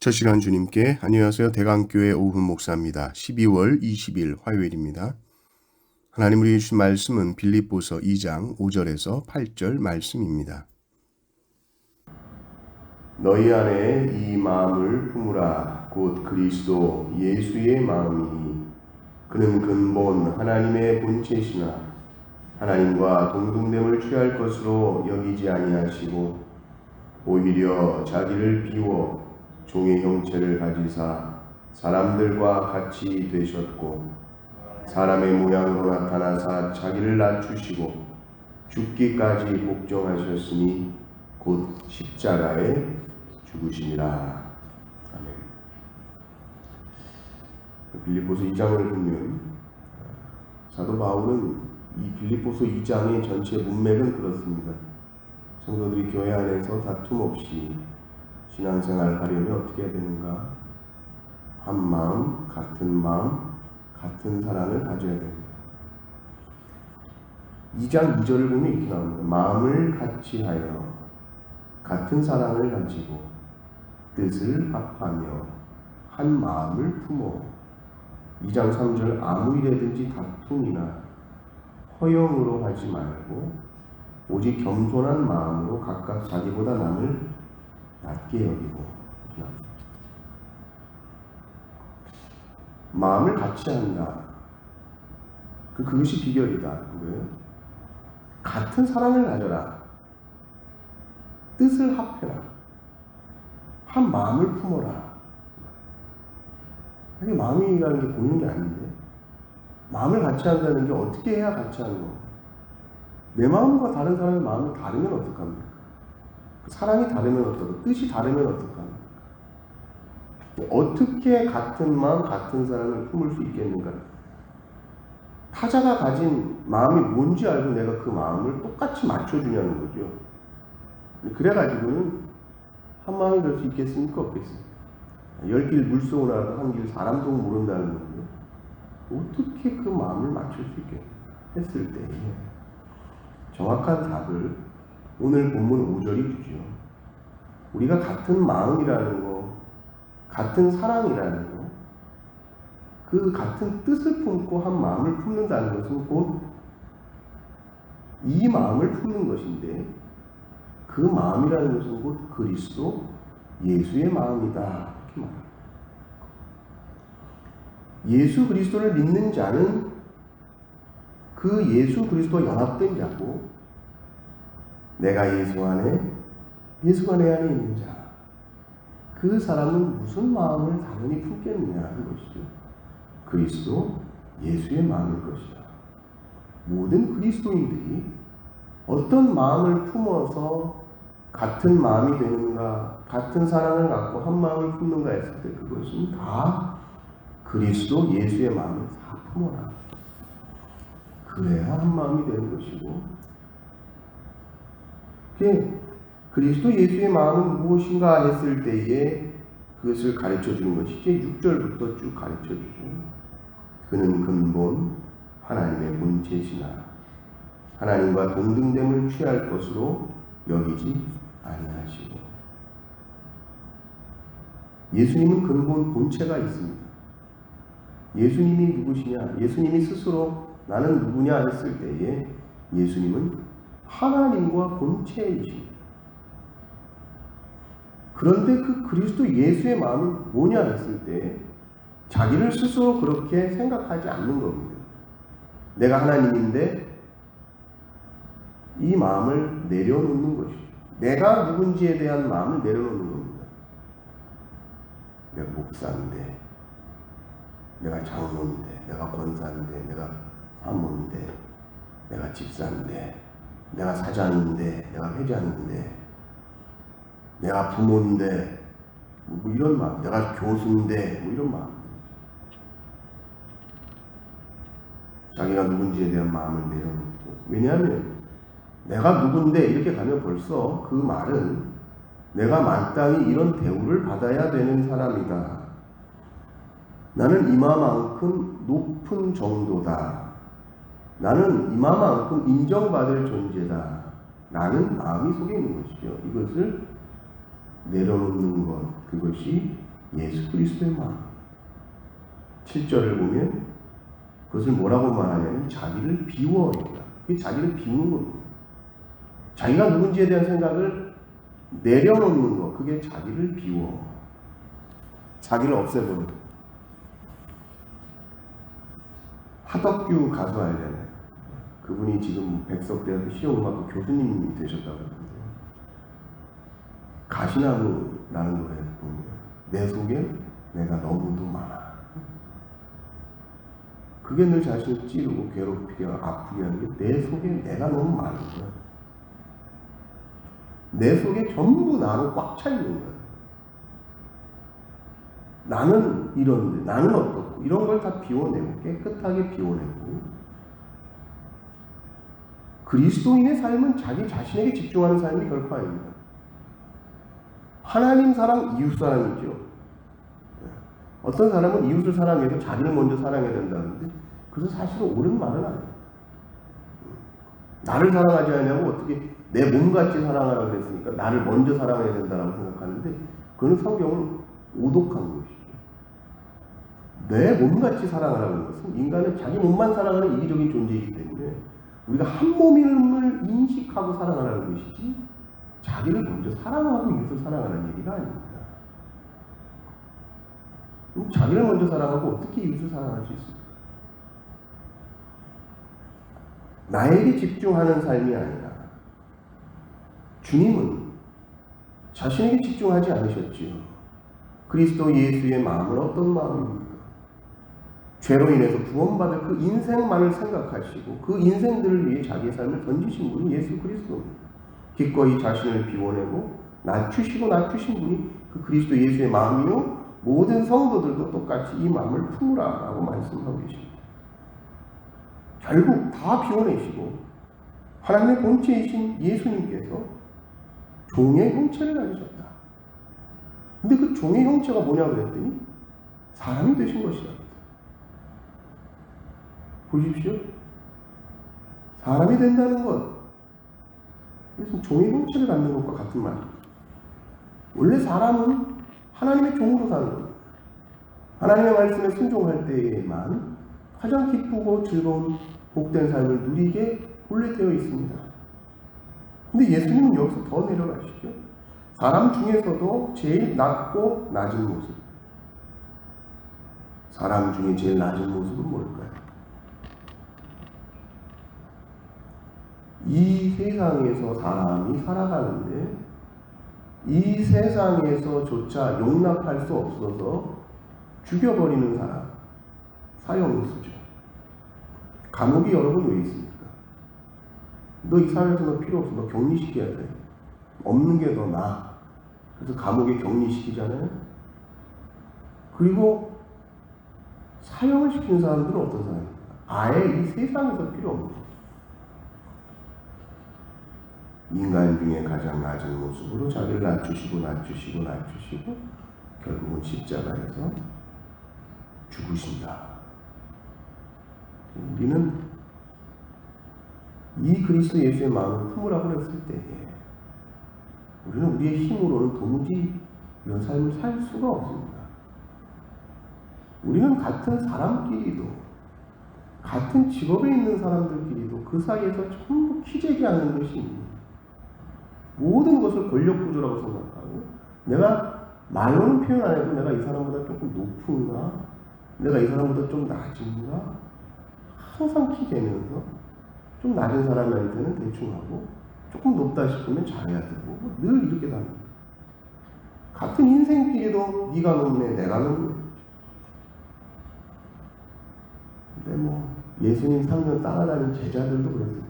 첫 시간 주님께 안녕하세요. 대강교회 오훈 목사입니다. 12월 20일 화요일입니다. 하나님 우리에게 주신 말씀은 빌립보서 2장 5절에서 8절 말씀입니다. 너희 안에 이 마음을 품으라. 곧 그리스도 예수의 마음이니 그는 근본 하나님의 본체시나 하나님과 동등됨을 취할 것으로 여기지 아니하시고 오히려 자기를 비워 종의 형체를 가지사 사람들과 같이 되셨고 사람의 모양으로 나타나사 자기를 낮추시고 죽기까지 복종하셨으니 곧 십자가에 죽으심이라. 아멘. 빌립보서 2장을 보면 사도 바울은 이 빌립보서 2장의 전체 문맥은 그렇습니다. 성도들이 교회 안에서 다툼 없이 신앙생활을 하려면 어떻게 해야 되는가? 한 마음, 같은 사랑을 가져야 됩니다. 2장 2절을 보면 이렇게 나옵니다. 마음을 같이 하여 같은 사랑을 가지고 뜻을 합하며 한 마음을 품어. 2장 3절 아무 일에든지 다툼이나 허영으로 하지 말고 오직 겸손한 마음으로 각각 자기보다 남을 낮게 여기고. 마음을 같이 한다. 그것이 비결이다. 그거예요. 같은 사랑을 가져라. 뜻을 합해라. 한 마음을 품어라. 이게 마음이라는 게 보이는 게 아닌데, 마음을 같이 한다는 게 어떻게 해야 같이 하는 건가? 내 마음과 다른 사람의 마음이 다르면 어떡합니까? 사랑이 다르면 어떡하고 뜻이 다르면 어떡합니까? 어떻게 같은 마음, 같은 사랑을 품을 수 있겠는가? 타자가 가진 마음이 뭔지 알고 내가 그 마음을 똑같이 맞춰주냐는 거죠. 그래가지고는 한 마음이 될 수 있겠습니까? 없겠습니까? 10길 물속을 알아도 한 길 사람도 모른다는 거죠. 어떻게 그 마음을 맞출 수 있겠냐 했을 때 정확한 답을 오늘 본문 5절이 주죠. 우리가 같은 마음이라는 거, 같은 사랑이라는 거, 그 같은 뜻을 품고 한 마음을 품는다는 것은 곧 이 마음을 품는 것인데, 그 마음이라는 것은 곧 그리스도 예수의 마음이다. 이렇게 말합니다. 예수 그리스도를 믿는 자는 그 예수 그리스도와 연합된 자고, 내가 예수 안에, 예수가 내 안에 있는 자, 그 사람은 무슨 마음을 당연히 품겠느냐 하는 것이죠. 그리스도 예수의 마음일 것이다. 모든 그리스도인들이 어떤 마음을 품어서 같은 마음이 되는가, 같은 사랑을 갖고 한 마음을 품는가 했을 때 그것은 다 그리스도 예수의 마음을 다 품어라. 그래야 한 마음이 되는 것이고, 그리스도 예수의 마음은 무엇인가 했을 때에 그것을 가르쳐 주는 것이 이제 6절부터 쭉 가르쳐 주죠. 그는 근본 하나님의 본체시나 하나님과 동등됨을 취할 것으로 여기지 아니하시고. 예수님은 근본 본체가 있습니다. 예수님이 누구시냐? 예수님이 스스로 나는 누구냐 했을 때에 예수님은 하나님과 본체이십니다. 그런데 그 그리스도 예수의 마음은 뭐냐 했을 때 자기를 스스로 그렇게 생각하지 않는 겁니다. 내가 하나님인데 이 마음을 내려놓는 것이죠. 내가 누군지에 대한 마음을 내려놓는 겁니다. 내가 목사인데, 내가 장로인데, 내가 권사인데, 내가 사모인데, 내가 집사인데, 내가 사장인데, 내가 회장인데, 내가 부모인데, 뭐 이런 마음, 내가 교수인데, 뭐 이런 마음. 자기가 누군지에 대한 마음을 내려놓고. 왜냐하면 내가 누군데 이렇게 가면 벌써 그 말은 내가 마땅히 이런 대우를 받아야 되는 사람이다. 나는 이마만큼 높은 정도다. 나는 이마만큼 인정받을 존재다. 라는 마음이 속에 있는 것이죠. 이것을 내려놓는 것, 그것이 예수 그리스도의 마음. 7절을 보면 그것을 뭐라고 말하냐면 자기를 비워입니다. 그게 자기를 비우는 겁니다. 자기가 누군지에 대한 생각을 내려놓는 것, 그게 자기를 비워. 자기를 없애버려. 하덕규 가수 알잖아요. 그분이 지금 백석대학교 실용음악과 교수님이 되셨다고 하는데 가시나무라는 노래를 보면 내 속에 내가 너무도 많아. 그게 늘 자신을 찌르고 괴롭히게 아프게 하는 게 내 속에 내가 너무 많은 거야. 내 속에 전부 나로 꽉 차 있는 거야. 나는 이런데 나는 어떻고 이런 걸 다 비워내고 깨끗하게 비워내고 그리스도인의 삶은 자기 자신에게 집중하는 삶이 결코 아닙니다. 하나님 사랑, 이웃 사랑이죠. 어떤 사람은 이웃을 사랑해서 자기를 먼저 사랑해야 된다는데 그것은 사실은 옳은 말은 아니에요. 나를 사랑하지 않냐고 어떻게 내 몸같이 사랑하라고 그랬으니까 나를 먼저 사랑해야 된다고 생각하는데 그건 성경은 오독한 것이죠. 내 몸같이 사랑하라는 것은 인간은 자기 몸만 사랑하는 이기적인 존재이기 때문에 우리가 한 몸임을 인식하고 사랑하라는 것이지 자기를 먼저 사랑하고 이웃을 사랑하는 얘기가 아닙니다. 자기를 먼저 사랑하고 어떻게 이웃을 사랑할 수 있습니까? 나에게 집중하는 삶이 아니라 주님은 자신에게 집중하지 않으셨지요. 그리스도 예수의 마음은 어떤 마음입니까? 죄로 인해서 구원받을 그 인생만을 생각하시고 그 인생들을 위해 자기의 삶을 던지신 분이 예수 그리스도입니다. 기꺼이 자신을 비워내고 낮추시고 낮추신 분이 그 그리스도 예수의 마음이요 모든 성도들도 똑같이 이 마음을 품으라라고 말씀하고 계십니다. 결국 다 비워내시고 하나님의 본체이신 예수님께서 종의 형체를 가지셨다. 근데 그 종의 형체가 뭐냐고 그랬더니 사람이 되신 것이다. 보십시오. 사람이 된다는 것. 이것은 종의 형체를 갖는 것과 같은 말입니다. 원래 사람은 하나님의 종으로 사는 겁니다. 하나님의 말씀에 순종할 때에만 가장 기쁘고 즐거운 복된 삶을 누리게 본래 되어 있습니다. 근데 예수님은 여기서 더 내려가시죠. 사람 중에서도 제일 낮고 낮은 모습. 사람 중에 제일 낮은 모습은 뭘까요? 이 세상에서 사람이 살아가는데 이 세상에서조차 용납할 수 없어서 죽여버리는 사람, 사형수죠. 감옥이 여러분 왜 있습니까? 너 이 사회에서 너 필요 없어. 너 격리시켜야 돼. 없는 게 더 나아. 그래서 감옥에 격리시키잖아요. 그리고 사형을 시키는 사람들은 어떤 사람입니까? 아예 이 세상에서 필요 없는 거예요. 인간 중에 가장 낮은 모습으로 자기를 낮추시고 결국은 십자가에서 죽으신다. 우리는 이 그리스도 예수의 마음을 품으라고 했을 때에 우리는 우리의 힘으로는 도무지 이런 삶을 살 수가 없습니다. 우리는 같은 사람끼리도 같은 직업에 있는 사람들끼리도 그 사이에서 전부 키재기하는 것이 있습니다. 모든 것을 권력구조라고 생각하고 내가 말로는 표현 안 해도 내가 이 사람보다 조금 높은가 내가 이 사람보다 좀 낮은가 항상 키재면서 좀 낮은 사람한테는 대충 하고 조금 높다 싶으면 잘해야 되고 늘 이렇게 다닙니다. 같은 인생길에도 네가 높네 내가 높네. 근데 뭐 예수님 상면 따라다니는 제자들도 그랬습니다.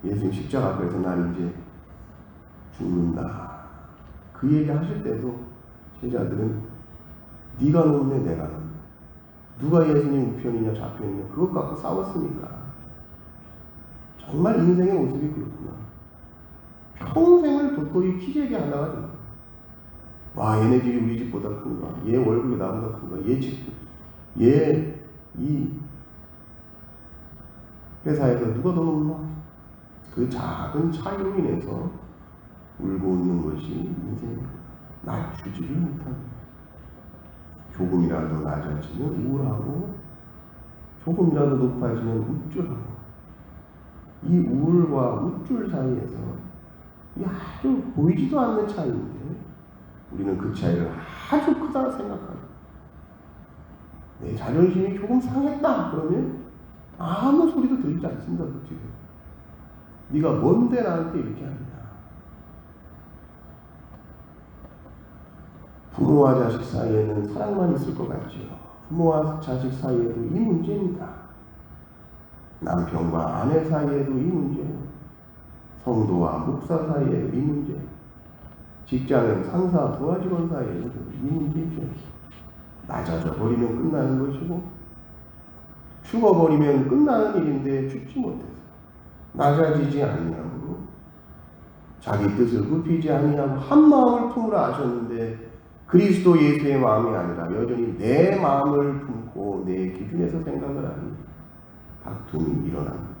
예수님 십자가 앞에서 난 이제 죽는다. 그 얘기 하실 때도 제자들은 네가 높네 내가 높네. 누가 예수님 우편이냐 좌편이냐 그것 갖고 싸웠으니까. 정말 인생의 모습이 그렇구나. 평생을 도토리 키재기 하다가 됩니다. 와 얘네 집이 우리 집보다 큰가. 얘 월급이 나보다 큰가. 얘 집, 얘 이 회사에서 누가 더 높나. 그 작은 차이로 인해서 울고 웃는 것이 인생입니다. 낮추지를 못합니다. 조금이라도 낮아지면 우울하고 조금이라도 높아지면 우쭐하고 이 우울과 우쭐 사이에서 이 아주 보이지도 않는 차이인데 우리는 그 차이를 아주 크다 생각합니다. 내 자존심이 조금 상했다 그러면 아무 소리도 들리지 않습니다. 그치? 네가 뭔데 나한테 이렇게 하느냐. 부모와 자식 사이에는 사랑만 있을 것 같지요. 부모와 자식 사이에도 이 문제입니다. 남편과 아내 사이에도 이 문제, 성도와 목사 사이에도 이 문제, 직장은 상사, 부하 직원 사이에도 이 문제죠. 낮아져 버리면 끝나는 것이고 죽어버리면 끝나는 일인데 죽지 못해서 낮아지지 아니하고 자기 뜻을 굽히지 아니하고 한 마음을 품으라 하셨는데 그리스도 예수의 마음이 아니라 여전히 내 마음을 품고 내 기준에서 생각을 하니 다툼이 일어납니다.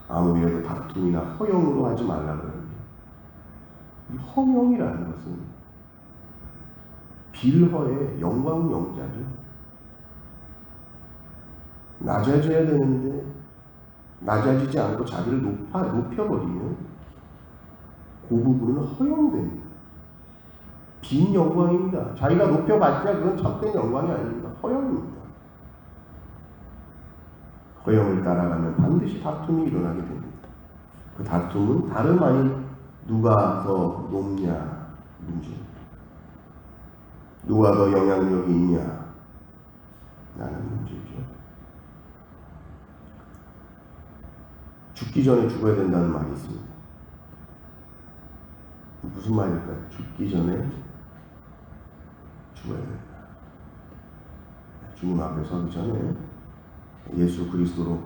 아무리라도 다툼이나 허영으로 하지 말라고 합니다. 이 허영이라는 것은 빌허의 영광영자죠. 낮아져야 되는데 낮아지지 않고 자기를 높여버리면 그 부분은 허영됩니다. 빈 영광입니다. 자기가 높여봤자 그건 참된 영광이 아닙니다. 허영입니다. 허영을 따라가면 반드시 다툼이 일어나게 됩니다. 그 다툼은 다름 아닌 누가 더 높냐 문제입니다. 누가 더 영향력이 있냐 라는 문제죠. 죽기 전에 죽어야 된다는 말이 있습니다. 무슨 말일까요? 죽기 전에 죽어야 된다. 주님 앞에 서기 전에 예수 그리스도로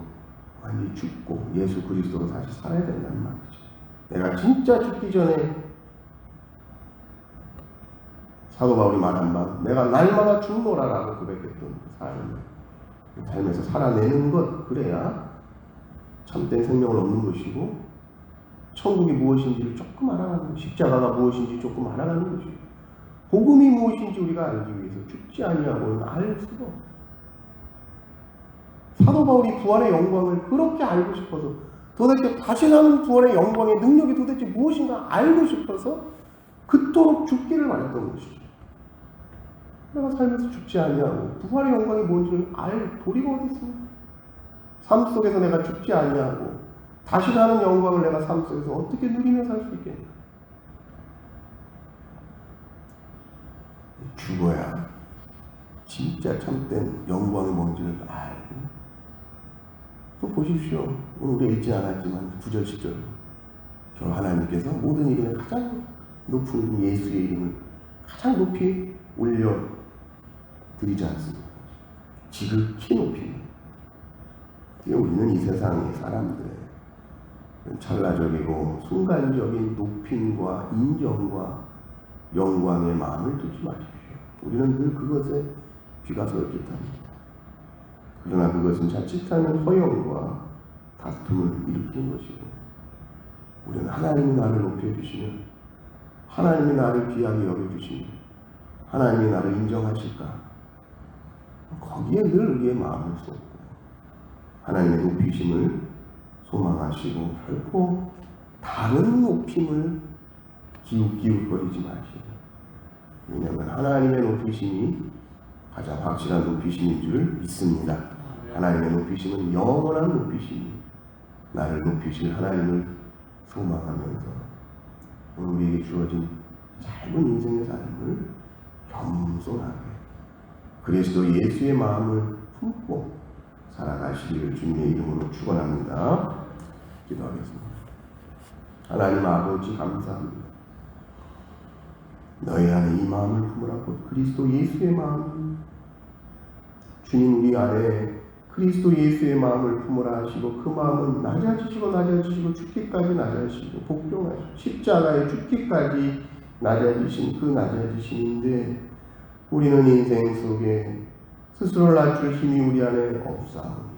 완전히 죽고 예수 그리스도로 다시 살아야 된다는 말이죠. 내가 진짜 죽기 전에 사도 바울이 말한 바 내가 날마다 죽노라라고 고백했던 삶에서 살아내는 것, 그래야 참된 생명을 얻는 것이고 천국이 무엇인지를 조금 알아가는 것, 십자가가 무엇인지 조금 알아가는 것이고 복음이 무엇인지 우리가 알기 위해서 죽지 아니하고는 알 수가 없어요. 사도 바울이 부활의 영광을 그렇게 알고 싶어서 도대체 다시 사는 부활의 영광의 능력이 도대체 무엇인가 알고 싶어서 그토록 죽기를 원했던 것이죠. 내가 살면서 죽지 아니하고 부활의 영광이 뭔지를 알 도리가 어디 있습니까? 삶 속에서 내가 죽지 아니하고 다시 사는 영광을 내가 삶 속에서 어떻게 누리며 살 수 있겠냐? 죽어야 진짜 참된 영광이 뭔지를 알고. 또 보십시오. 오늘 우리가 읽지 않았지만 9절 10절 저 하나님께서 모든 이름을 가장 높은 예수의 이름을 가장 높이 올려 드리지 않습니다. 지극히 높입니다. 우리는 이 세상의 사람들의 찰나적이고 순간적인 높임과 인정과 영광의 마음을 두지 마십시오. 우리는 늘 그것에 귀가 솔깃합니다. 그러나 그것은 자칫하면 허영과 다툼을 일으키는 것이고 우리는 하나님이 나를 높여주시면 하나님이 나를 귀하게 여겨주시면 하나님이 나를 인정하실까 거기에 늘 우리의 마음을 쏟고 하나님의 높이심을 소망하시고 결코 다른 높임을 기웃기웃거리지 마시고 왜냐하면 하나님의 높이심이 가장 확실한 높이심인 줄 믿습니다. 하나님의 높이심은 영원한 높이심이 나를 높이실 하나님을 소망하면서 오늘 우리에게 주어진 짧은 인생의 삶을 겸손하게 그리스도 예수의 마음을 품고 살아가시기를 주님의 이름으로 축원합니다. 기도하겠습니다. 하나님 아버지 감사합니다. 너희 안에 이 마음을 품으라. 곧 그리스도 예수의 마음, 주님 우리 안에 그리스도 예수의 마음을 품으라 하시고 그 마음은 낮아지시고 죽기까지 낮아지시고 복종하시고 십자가에 죽기까지 낮아지신 그 낮아지심인데 우리는 인생 속에 스스로를 낮출 힘이 우리 안에 없사오니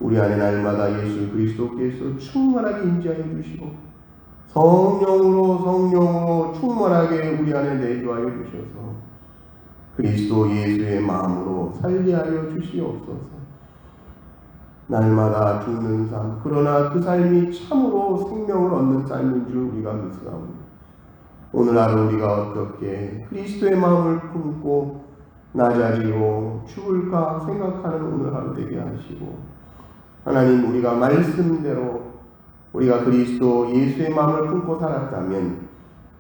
우리 안에 날마다 예수 그리스도께서 충만하게 임재하여 주시고 성령으로 충만하게 우리 안에 내주하여 주셔서 그리스도 예수의 마음으로 살게 하여 주시옵소서. 날마다 죽는 삶, 그러나 그 삶이 참으로 생명을 얻는 삶인 줄 우리가 믿사옵니다. 오늘 하루 우리가 어떻게 그리스도의 마음을 품고 낮아지고 죽을까 생각하는 오늘 하루 되게 하시고, 하나님, 우리가 말씀대로 우리가 그리스도 예수의 마음을 품고 살았다면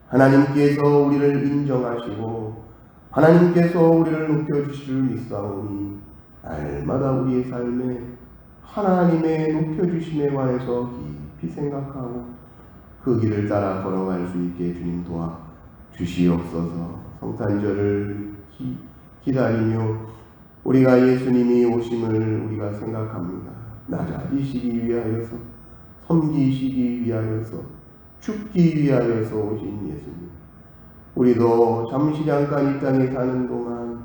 하나님께서 우리를 인정하시고 하나님께서 우리를 높여주실 줄 믿사오니 날마다 우리의 삶에 하나님의 높여주심에 관해서 깊이 생각하고 그 길을 따라 걸어갈 수 있게 주님 도와 주시옵소서. 성탄절을 기다리며 우리가 예수님이 오심을 우리가 생각합니다. 낮아지시기 위하여서, 섬기시기 위하여서, 죽기 위하여서 오신 예수님. 우리도 잠시 잠깐 이 땅에 사는 동안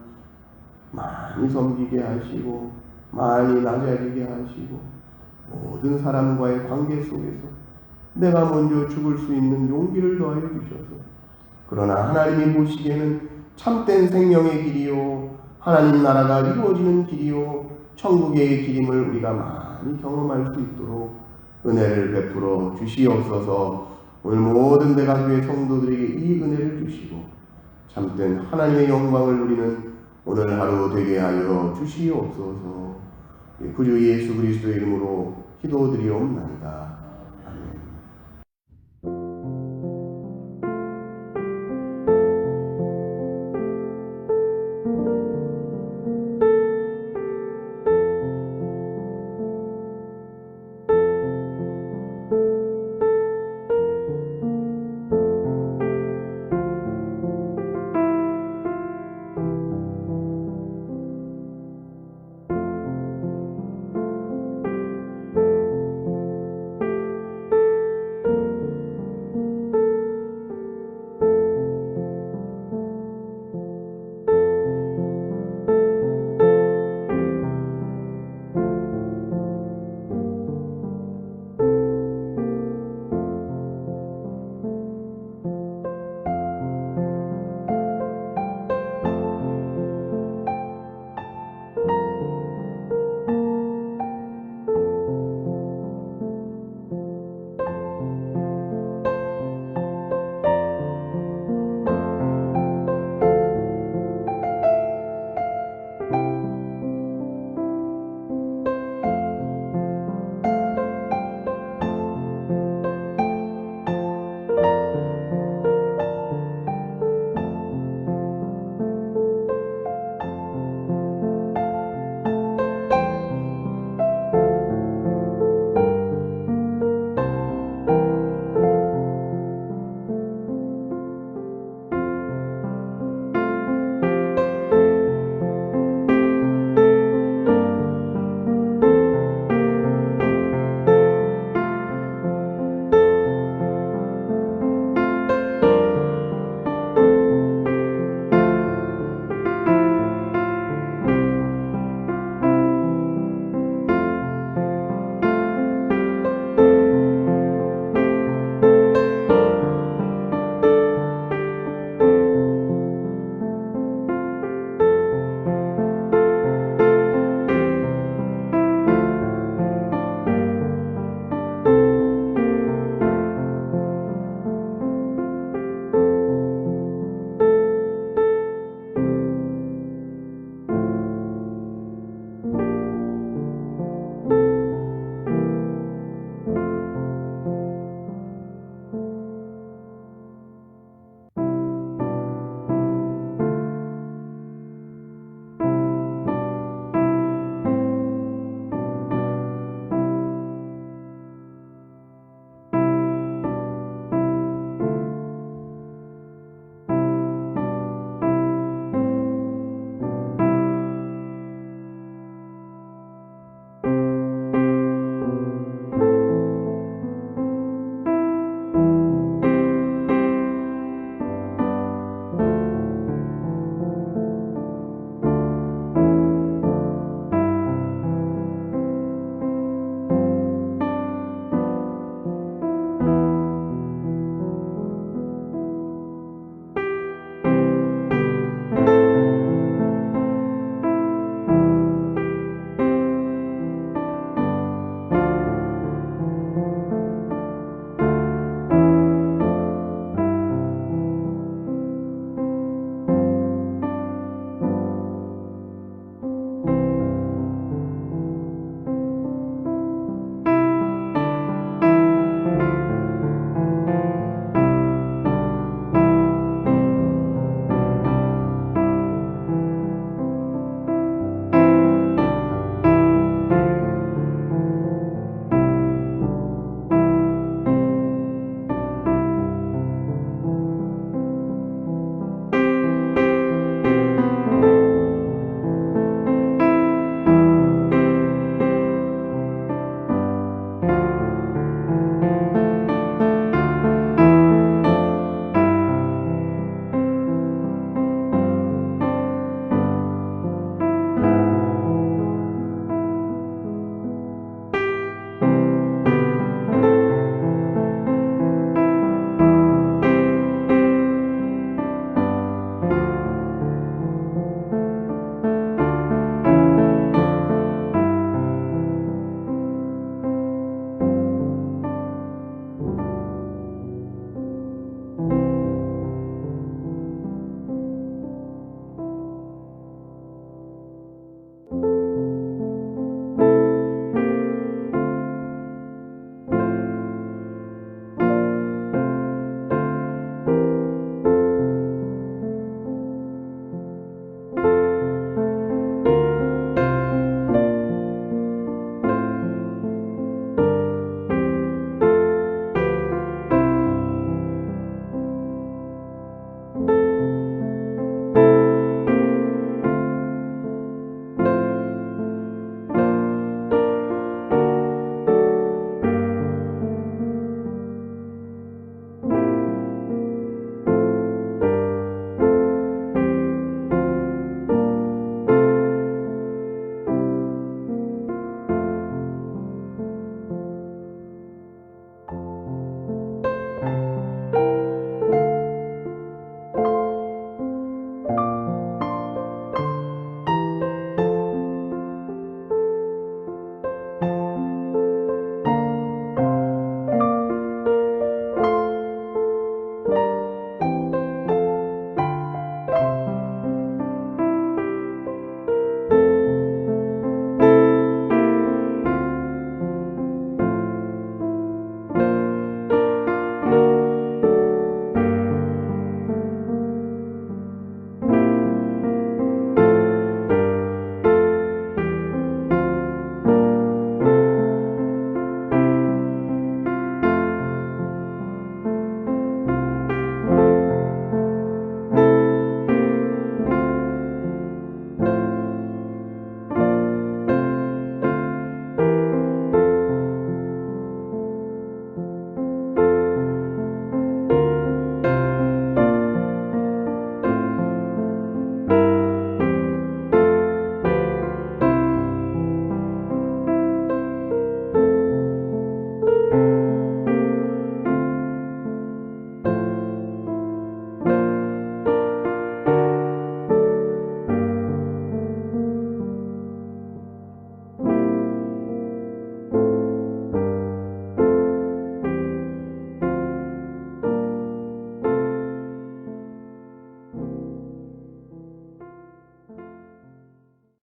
많이 섬기게 하시고 많이 낮아지게 하시고 모든 사람과의 관계 속에서 내가 먼저 죽을 수 있는 용기를 더하여 주셔서, 그러나 하나님이 보시기에는 참된 생명의 길이요 하나님 나라가 이루어지는 길이요 천국의 길임을 우리가 많이 경험할 수 있도록 은혜를 베풀어 주시옵소서. 오늘 모든 대가교회 성도들에게 이 은혜를 주시고 참된 하나님의 영광을 누리는 오늘 하루 되게 하여 주시옵소서. 구주 예수 그리스도의 이름으로 기도드리옵나이다.